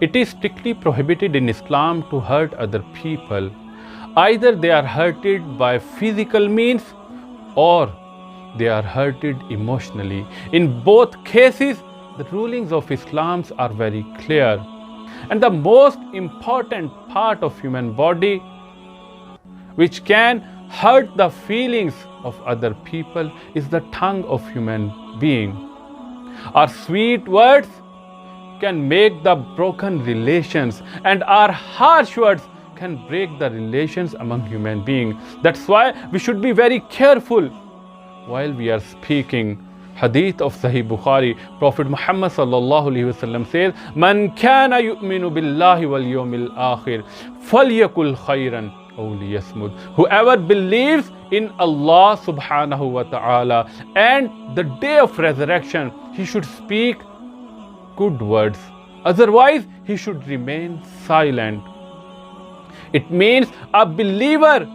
It is strictly prohibited in Islam to hurt other people. Either they are hurted by physical means or they are hurted emotionally. In both cases, the rulings of Islam are very clear. And the most important part of human body which can hurt the feelings of other people is the tongue of human being. Our sweet words can make the broken relations, and our harsh words can break the relations among human beings. That's why we should be very careful while we are speaking. Hadith of Sahih Bukhari, Prophet Muhammad sallallahu alaihi wasallam says, "Man kana yu'minu billahi wal yawmil akhir, falyakul khayran aw liyasmut." Whoever believes in Allah subhanahu wa ta'ala and the day of resurrection, he should speak good words. Otherwise, he should remain silent. It means a believer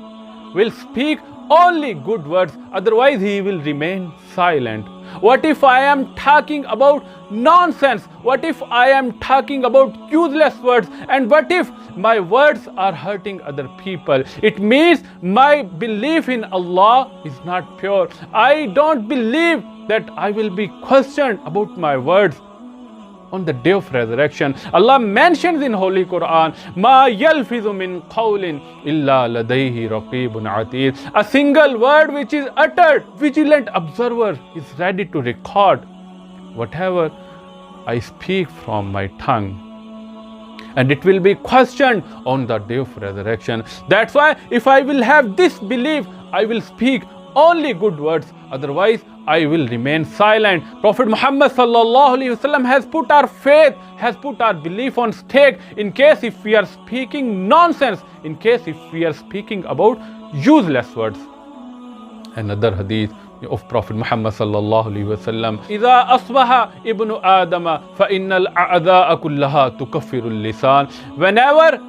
will speak only good words, otherwise he will remain silent. What if I am talking about nonsense? What if I am talking about useless words? And what if my words are hurting other people? It means my belief in Allah is not pure. I don't believe that I will be questioned about my words on the day of resurrection. Allah mentions in Holy Quran, "Ma yalfizu min qawlin illa ladayhi raqibun atid." A single word which is uttered, vigilant observer is ready to record whatever I speak from my tongue. And it will be questioned on the day of resurrection. That's why if I will have this belief, I will speak only good words. Otherwise, I will remain silent. Prophet Muhammad sallallahu alaihi wasallam has put our faith, has put our belief on stake in case if we are speaking nonsense, in case if we are speaking about useless words. Another hadith of Prophet Muhammad sallallahu alaihi wasallam, "Idha asbaha ibnu Adama fa innal a'da'a kullaha tukaffiru al-lisan." Whenever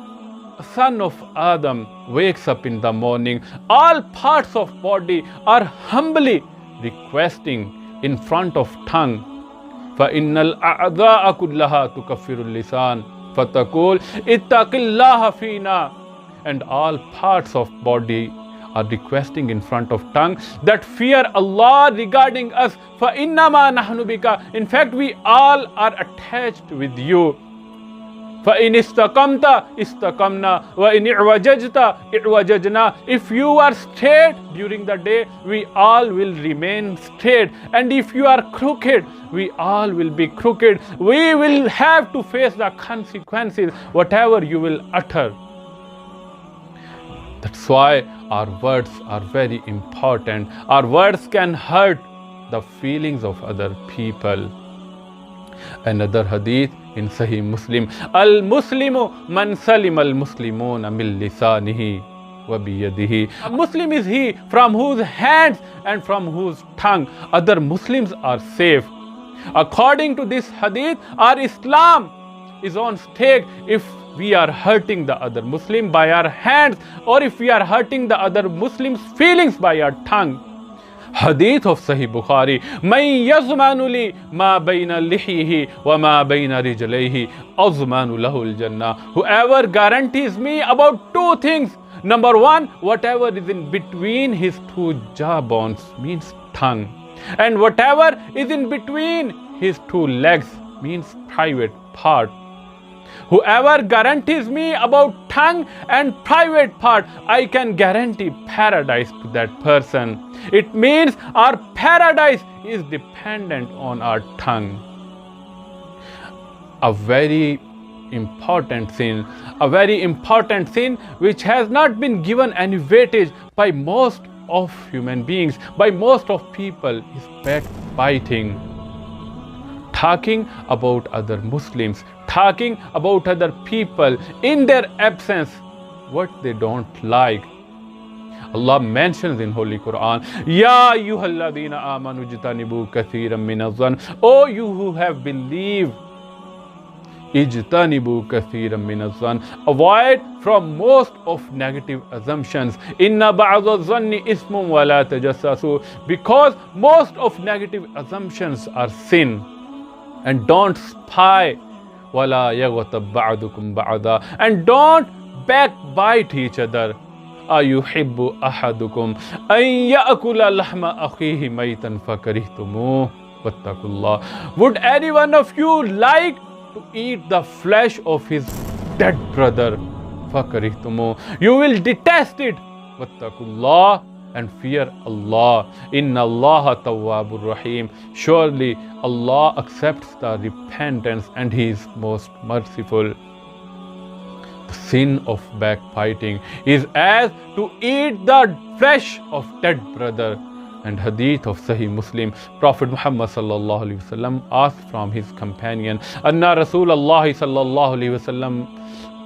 son of Adam wakes up in the morning, all parts of body are humbly requesting in front of tongue. فَإِنَّ الْأَعْضَاءَ كُلَّهَا تُكَفِّرُ اللِّسَانَ فَتَقُولُ اتَّقِ اللَّهَ فِينَا. And all parts of body are requesting in front of tongue that fear Allah regarding us. فَإِنَّمَا نَحْنُ بِكَ. In fact, we all are attached with you. فَإِنِ اسْتَقَمْتَ اسْتَقَمْنَا وَإِنِ اعْوَجَجْتَ اعْوَجَجْنَا. If you are straight during the day, we all will remain straight. And if you are crooked, we all will be crooked. We will have to face the consequences, whatever you will utter. That's why our words are very important. Our words can hurt the feelings of other people. Another hadith in Sahih Muslim, "Al-Muslimu man salim al-Muslimuna min lisanihi wa biyadihi." A Muslim is he from whose hands and from whose tongue other Muslims are safe. According to this hadith, our Islam is on stake if we are hurting the other Muslim by our hands or if we are hurting the other Muslim's feelings by our tongue. Hadith of Sahih Bukhari, "Man yazmanu li ma bayna lihihi wa ma bayna rijlayhi azmanu lahu al-jannah." Whoever guarantees me about two things. Number one, whatever is in between his two jawbones means tongue. And whatever is in between his two legs means private part. Whoever guarantees me about tongue and private part, I can guarantee paradise to that person. It means our paradise is dependent on our tongue. A very important sin which has not been given any weightage by most of human beings, by most of people, is backbiting. Talking about other Muslims, talking about other people in their absence, what they don't like. Allah mentions in Holy Quran, "Ya ayyuhalladhina amanu ijtanibu kathiran minaz-zann." O you who have believed, ijtanibu kathiran minaz-zann. Avoid from most of negative assumptions. Inna ba'daz-zanni ismun wa la tajassasu. Because most of negative assumptions are sin. And don't spy وَلَا يَغْتَبْ بَعْضُكُمْ بَعْضًا. And don't backbite each other. أَيُحِبُّ أَحَدُكُمْ أَن يَأْكُلَ لَحْمَ أَخِيهِ مَيْتًا فَكَرِهْتُمُوهُ وَاتَّقُوا اللَّهَ. Would any one of you like to eat the flesh of his dead brother? فَكَرِهْتُمُوهُ. You will detest it. وَاتَّقُوا اللَّهَ. And fear Allah. Inna Allah tawwabur rahim. Surely Allah accepts the repentance and He is most merciful. The sin of backbiting is as to eat the flesh of dead brother. And hadith of Sahih Muslim, Prophet Muhammad sallallahu alaihi wasallam asked from his companion, Anna Rasulullah sallallahu alaihi wasallam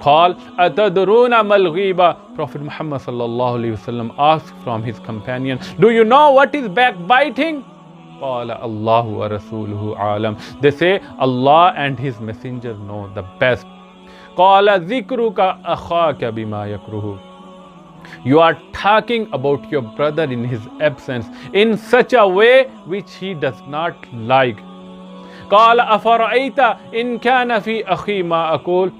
قال أتدرون ما الغيبة. Prophet Muhammad sallallahu alaihi wasallam asked from his companion, do you know what is backbiting? قال الله ورسوله عالم. They say Allah and His Messenger know the best. قال ذكرك أخاك بما يكره. You are talking about your brother in his absence in such a way which he does not like. قال أفرأيت إن كان في أخي ما أقول.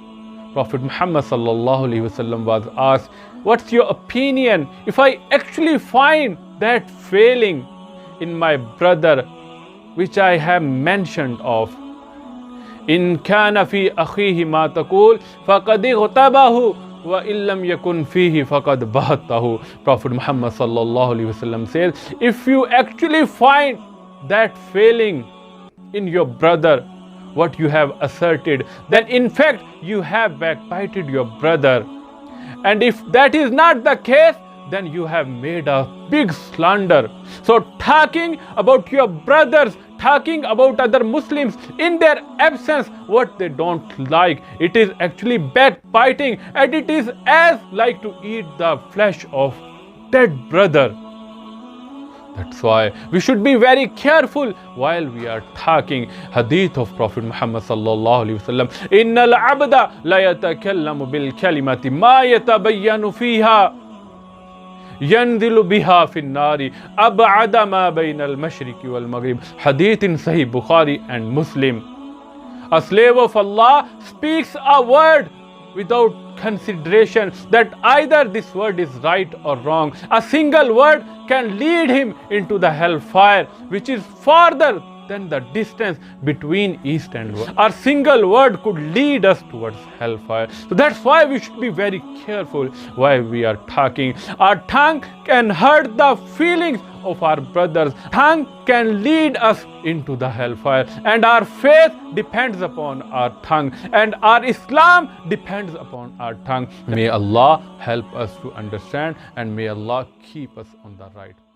Prophet Muhammad sallallahu alaihi wasallam was asked, what's your opinion if I actually find that failing in my brother which I have mentioned of? In kana fi akhihi ma taqul faqad ghtabahu wa illam yakun fihi faqad bahatahu. Prophet Muhammad sallallahu alaihi wasallam says, if you actually find that failing in your brother what you have asserted, then in fact you have backbited your brother. And if that is not the case, then you have made a big slander. So talking about your brothers, talking about other Muslims in their absence, what they don't like, it is actually backbiting, and it is as like to eat the flesh of dead brother. That's why we should be very careful while we are talking. Hadith of Prophet Muhammad sallallahu alaihi wasallam, innal abda la yatakallamu bil kalimati ma yatabayyanu fiha yanzilu biha fin nari ab'ada ma bayna al mashriqi wal maghrib. Hadith in Sahih Bukhari and Muslim. A slave of Allah speaks a word without consideration that either this word is right or wrong. A single word can lead him into the hellfire, which is farther than the distance between east and west. Our single word could lead us towards hellfire. So that's why we should be very careful while we are talking. Our tongue can hurt the feelings of our brothers. Tongue can lead us into the hellfire, and our faith depends upon our tongue, and our Islam depends upon our tongue. May Allah help us to understand, and may Allah keep us on the right path.